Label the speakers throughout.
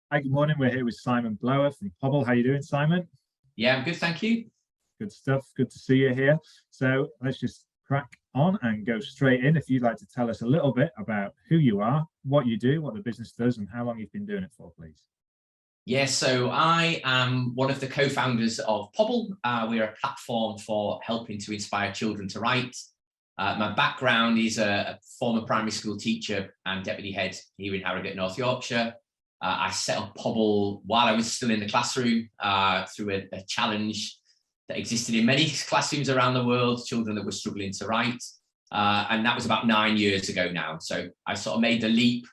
Speaker 1: Hi, good morning. We're here with Simon Blower from Pobble. How you doing, Simon?
Speaker 2: Yeah, I'm good, thank you.
Speaker 1: Good stuff. Good to see you here. So let's just crack on and go straight in. If you'd like to tell us a little bit about who you are, what you do, what the business does, and how long you've been doing it for, please.
Speaker 2: Yeah, so I am one of the co-founders of Pobble. We're a platform for helping to inspire children to write. My background is a former primary school teacher and deputy head here in Harrogate, North Yorkshire. I set up Pobble while I was still in the classroom through a challenge that existed in many classrooms around the world, children that were struggling to write. And that was about 9 years ago now. So I sort of made the leap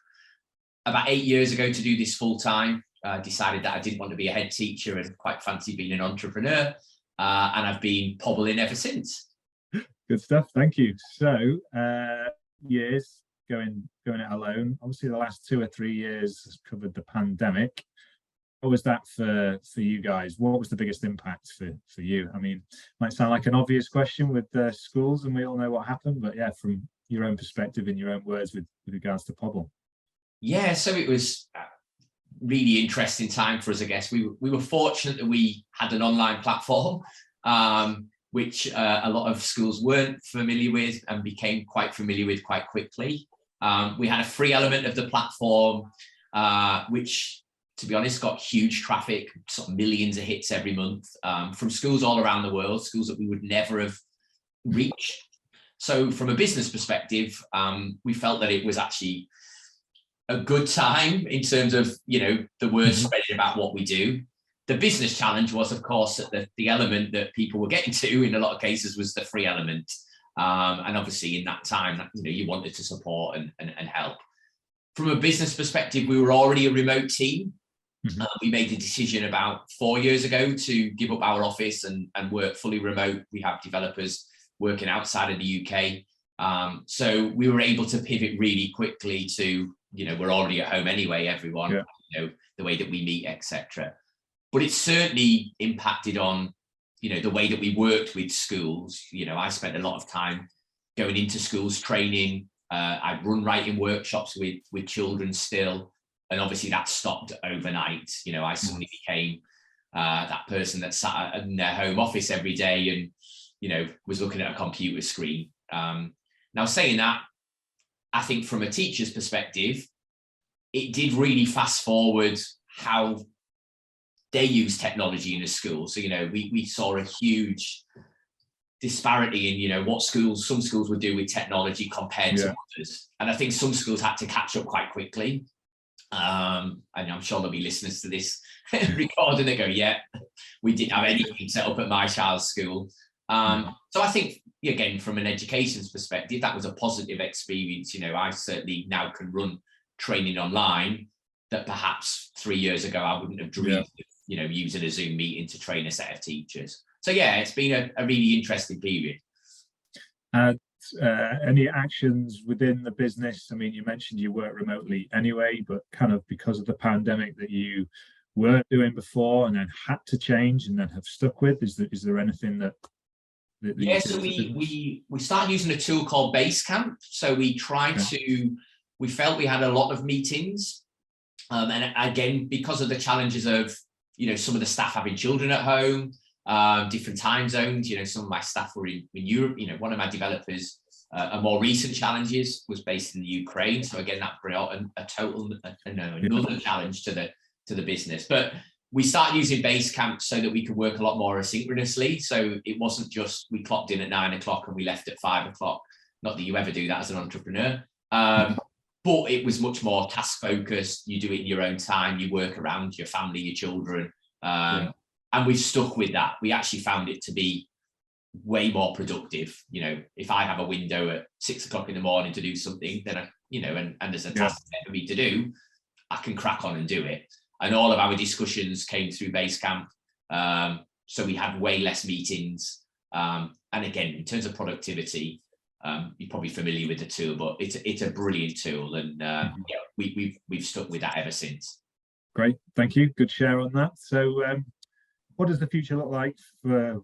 Speaker 2: about 8 years ago to do this full time. Decided that I didn't want to be a head teacher and quite fancy being an entrepreneur. And I've been Pobbling ever since.
Speaker 1: Good stuff. Thank you. So years going it alone. Obviously, the last 2 or 3 years has covered the pandemic. What was that for you guys? What was the biggest impact for you? I mean, might sound like an obvious question with the schools, and we all know what happened, but yeah, from your own perspective, in your own words, with regards to Pobble.
Speaker 2: Yeah, so it was a really interesting time for us, I guess. We were fortunate that we had an online platform, which a lot of schools weren't familiar with and became quite familiar with quite quickly. We had a free element of the platform, which, to be honest, got huge traffic, sort of millions of hits every month from schools all around the world, schools that we would never have reached. So from a business perspective, we felt that it was actually a good time in terms of, the word spreading about what we do. The business challenge was, of course, that the element that people were getting to in a lot of cases was the free element. And obviously in that time, you wanted to support and help. From a business perspective, we were already a remote team. We made the decision about 4 years ago to give up our office and work fully remote. We have developers working outside of the UK. So we were able to pivot really quickly to, we're already at home anyway, everyone, the way that we meet, etc. But it certainly impacted on, the way that we worked with schools. I spent a lot of time going into schools, training. I run writing workshops with children still. And obviously that stopped overnight. I suddenly became that person that sat in their home office every day and, was looking at a computer screen. Now, saying that, I think from a teacher's perspective, it did really fast forward how they use technology in a school. So, we saw a huge disparity in, what some schools would do with technology compared to others. And I think some schools had to catch up quite quickly. And I'm sure there'll be listeners to this recording that go, yeah, we didn't have anything set up at my child's school. So I think, again, from an education's perspective, that was a positive experience. I certainly now can run training online that perhaps 3 years ago I wouldn't have dreamed of, using a Zoom meeting to train a set of teachers. So yeah, it's been a really interesting period.
Speaker 1: Any actions within the business? I mean, you mentioned you work remotely anyway, but kind of because of the pandemic that you weren't doing before and then had to change and then have stuck with, is there anything that
Speaker 2: yeah, so we started using a tool called Basecamp. So we tried we felt we had a lot of meetings. And again, because of the challenges of, some of the staff having children at home, different time zones, some of my staff were in Europe. One of my developers, a more recent challenges was based in the Ukraine. So again, that brought another challenge to the business. But we started using Basecamp so that we could work a lot more asynchronously. So it wasn't just we clocked in at 9 o'clock and we left at 5 o'clock. Not that you ever do that as an entrepreneur. But it was much more task focused. You do it in your own time. You work around your family, your children. And we've stuck with that. We actually found it to be way more productive. If I have a window at 6 o'clock in the morning to do something, then and there's a task for me to do, I can crack on and do it. And all of our discussions came through Basecamp. So we had way less meetings. And again, in terms of productivity, you're probably familiar with the tool, but it's a brilliant tool. And we've stuck with that ever since.
Speaker 1: Great. Thank you. Good share on that. So what does the future look like for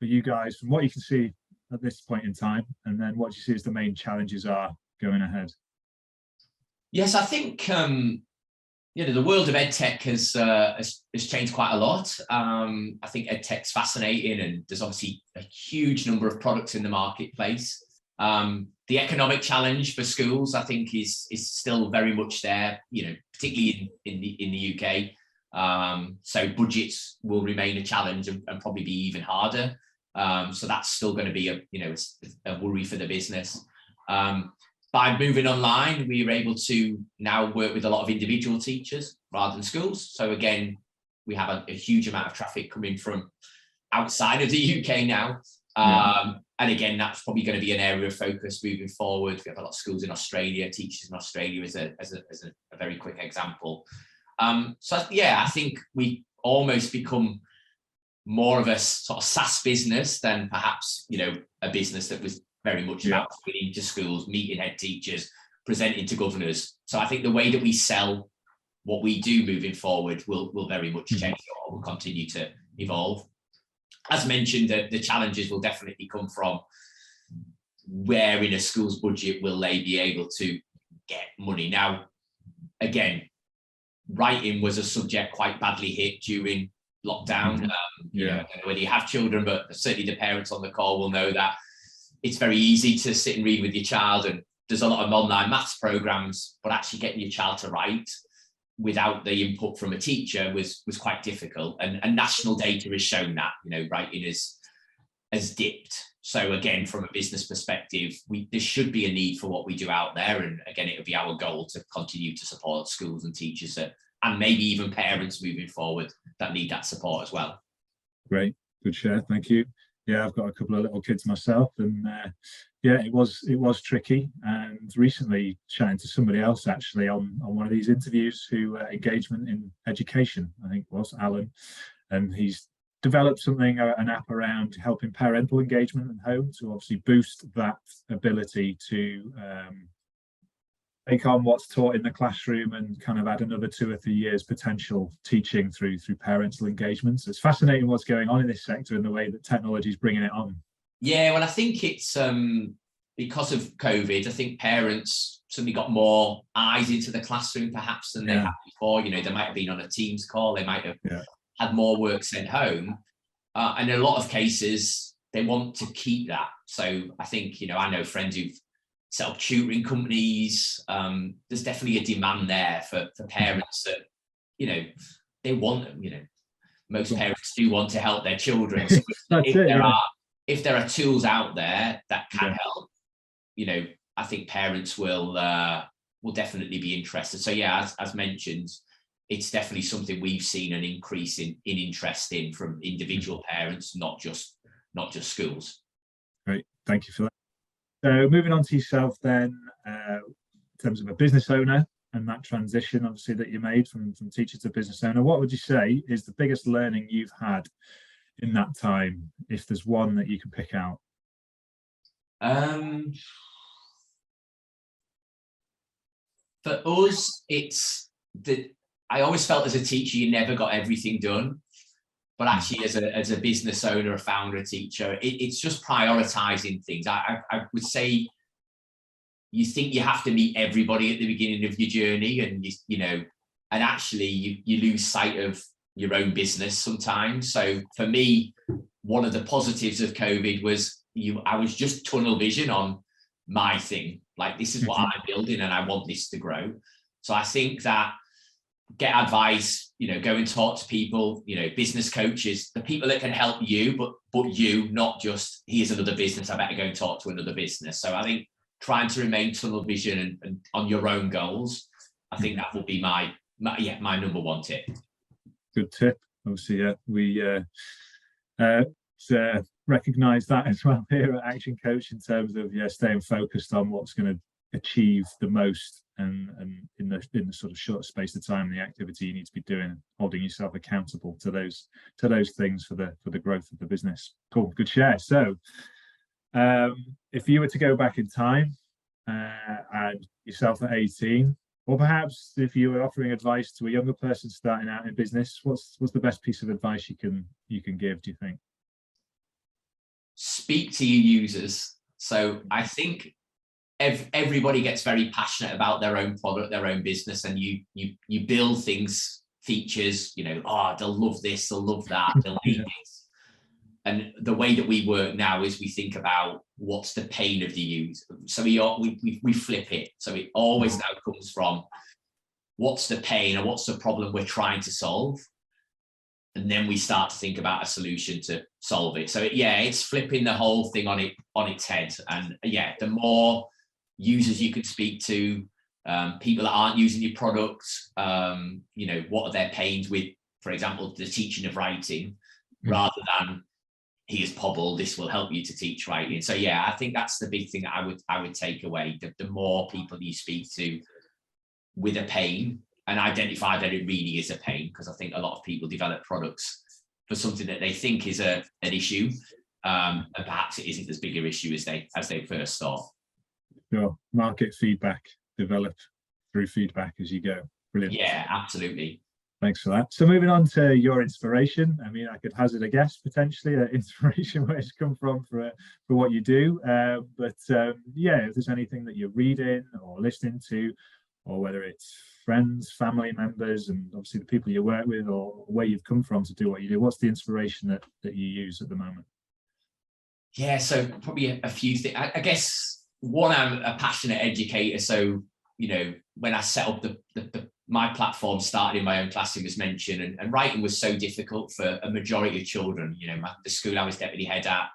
Speaker 1: you guys from what you can see at this point in time? And then what do you see as the main challenges are going ahead?
Speaker 2: Yes, I think The world of edtech has changed quite a lot. I think edtech's fascinating, and there's obviously a huge number of products in the marketplace. The economic challenge for schools, I think, is still very much there. Particularly in the UK. So budgets will remain a challenge and probably be even harder. So that's still going to be a worry for the business. By moving online, we were able to now work with a lot of individual teachers rather than schools. So again, we have a huge amount of traffic coming from outside of the UK now. And again, that's probably going to be an area of focus moving forward. We have a lot of schools in Australia, teachers in Australia as a very quick example. So yeah, I think we almost become more of a sort of SaaS business than perhaps, a business that was very much about going into schools, meeting head teachers, presenting to governors. So I think the way that we sell what we do moving forward will very much change, or will continue to evolve. As mentioned, the challenges will definitely come from where in a school's budget will they be able to get money. Now, again, writing was a subject quite badly hit during lockdown. I don't know whether you have children, but certainly the parents on the call will know that it's very easy to sit and read with your child, and there's a lot of online maths programs, but actually getting your child to write without the input from a teacher was quite difficult. And national data has shown that, writing has dipped. So again, from a business perspective, there should be a need for what we do out there. And again, it would be our goal to continue to support schools and teachers and maybe even parents moving forward that need that support as well.
Speaker 1: Great, good share, thank you. Yeah, I've got a couple of little kids myself, and it was tricky. And recently chatting to somebody else actually on one of these interviews who engagement in education, I think was Alan, and he's developed something, an app around helping parental engagement at home to obviously boost that ability to take on what's taught in the classroom and kind of add another 2 or 3 years potential teaching through parental engagements. It's fascinating what's going on in this sector and the way that technology is bringing it on. Yeah,
Speaker 2: well, I think it's because of COVID, I think parents suddenly got more eyes into the classroom perhaps than they had before. They might have been on a Teams call, they might have had more work sent home. And in a lot of cases, they want to keep that. So I think, I know friends who've set up tutoring companies. There's definitely a demand there for parents that, they want, most parents do want to help their children. So if there are tools out there that can help, I think parents will definitely be interested. So yeah, as mentioned, it's definitely something we've seen an increase in interest in from individual parents, not just schools.
Speaker 1: Great, thank you for that. So moving on to yourself then, in terms of a business owner and that transition obviously that you made from teacher to business owner, what would you say is the biggest learning you've had in that time, if there's one that you can pick out?
Speaker 2: For us, it's that I always felt as a teacher, you never got everything done. But actually, as a business owner, a founder, a teacher, it's just prioritizing things. I would say you think you have to meet everybody at the beginning of your journey, and and actually you lose sight of your own business sometimes. So for me, one of the positives of COVID was I was just tunnel vision on my thing. Like, this is what I'm building, and I want this to grow. So I think that get advice, go and talk to people, business coaches, the people that can help you, but you, not just here's another business, I better go and talk to another business. So I think trying to remain tunnel vision and on your own goals, I think that will be my number one tip.
Speaker 1: Good tip. Obviously, we recognize that as well here at Action Coach, in terms of staying focused on what's going to achieve the most, and in the sort of short space of time, the activity you need to be doing, holding yourself accountable to those things for the growth of the business. Cool, good share. So if you were to go back in time and yourself at 18, or perhaps if you were offering advice to a younger person starting out in business, what's the best piece of advice you can give, do you think?
Speaker 2: Speak to your users. So I think everybody gets very passionate about their own product, their own business, and you build things, features, you know, oh, they'll love this, they'll love that, they'll hate this. And the way that we work now is we think about what's the pain of the user. So we flip it. So it always now comes from what's the pain or what's the problem we're trying to solve. And then we start to think about a solution to solve it. So yeah, it's flipping the whole thing on its head. And yeah, the more users you can speak to, people that aren't using your products, you know, what are their pains with, for example, the teaching of writing, rather than here's Pobble, this will help you to teach writing. So yeah, I think that's the big thing that I would take away. The more people you speak to with a pain and identify that it really is a pain, because I think a lot of people develop products for something that they think is an issue, and perhaps it isn't as big an issue as they first thought.
Speaker 1: Sure. Market feedback, develop through feedback as you go. Brilliant.
Speaker 2: Yeah, absolutely.
Speaker 1: Thanks for that. So moving on to your inspiration. I mean, I could hazard a guess potentially that inspiration where it's come from for what you do. But yeah, if there's anything that you're reading or listening to, or whether it's friends, family members, and obviously the people you work with, or where you've come from to do what you do, what's the inspiration that you use at the moment?
Speaker 2: Yeah, so probably a few things. I guess one, I'm a passionate educator. So, you know, when I set up my platform, started in my own classroom, as mentioned, and writing was so difficult for a majority of children. You know, the school I was deputy head at,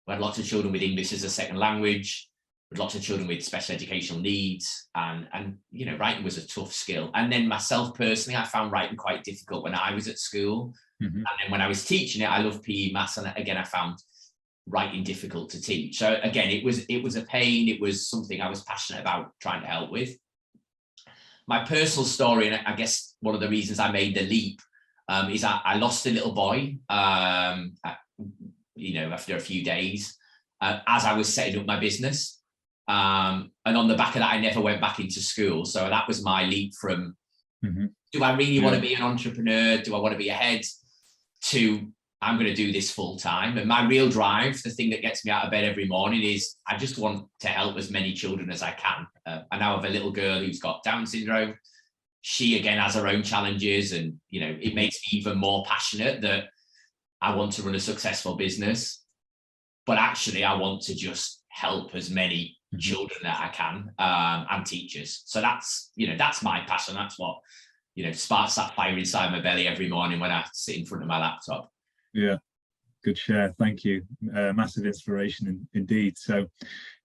Speaker 2: we had lots of children with English as a second language, with lots of children with special educational needs, and you know, writing was a tough skill. And then myself personally, I found writing quite difficult when I was at school. And then when I was teaching it, I love PE, maths, and again, I found writing difficult to teach. So again, it was a pain. It was something I was passionate about trying to help with. My personal story, and I guess one of the reasons I made the leap, is I lost a little boy, you know, after a few days, as I was setting up my business. And on the back of that, I never went back into school. So that was my leap from, do I really want to be an entrepreneur? Do I want to be ahead? To, I'm going to do this full time. And my real drive, the thing that gets me out of bed every morning, is I just want to help as many children as I can. I now have a little girl who's got Down syndrome. She again has her own challenges, and you know, it makes me even more passionate that I want to run a successful business, but actually I want to just help as many children that I can, and teachers. So that's, you know, that's my passion. That's what, you know, sparks that fire inside my belly every morning when I sit in front of my laptop.
Speaker 1: Yeah, good share. Thank you. Massive inspiration indeed. So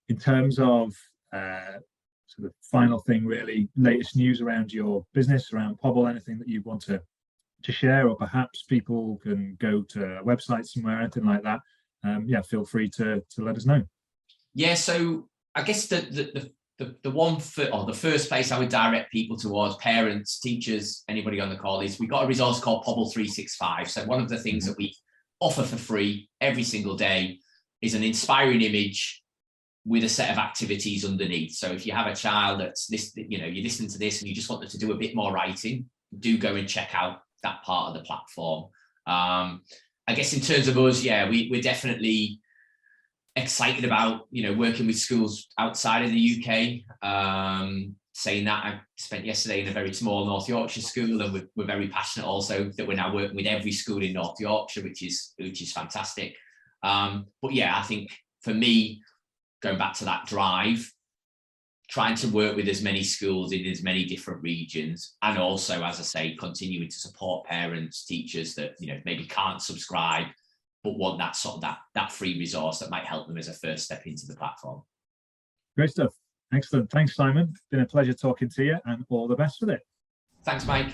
Speaker 1: in terms of sort of final thing, really, latest news around your business, around Pobble, anything that you want to share, or perhaps people can go to a website somewhere, anything like that, yeah, feel free to let us know. Yeah,
Speaker 2: so I guess the first place I would direct people towards, parents, teachers, anybody on the call, is we've got a resource called Pobble 365. So one of the things that we offer for free every single day is an inspiring image with a set of activities underneath. So if you have a child that's this, you know, you listen to this and you just want them to do a bit more writing, do go and check out that part of the platform. I guess in terms of us, yeah, we're definitely excited about, you know, working with schools outside of the UK. Saying that, I spent yesterday in a very small North Yorkshire school, and we're very passionate also that we're now working with every school in North Yorkshire, which is fantastic. But yeah, I think for me, going back to that drive, trying to work with as many schools in as many different regions, and also, as I say, continuing to support parents, teachers that, you know, maybe can't subscribe but want that sort of that free resource that might help them as a first step into the platform.
Speaker 1: Great stuff. Excellent. Thanks, Simon. It's been a pleasure talking to you, and all the best with it.
Speaker 2: Thanks, Mike.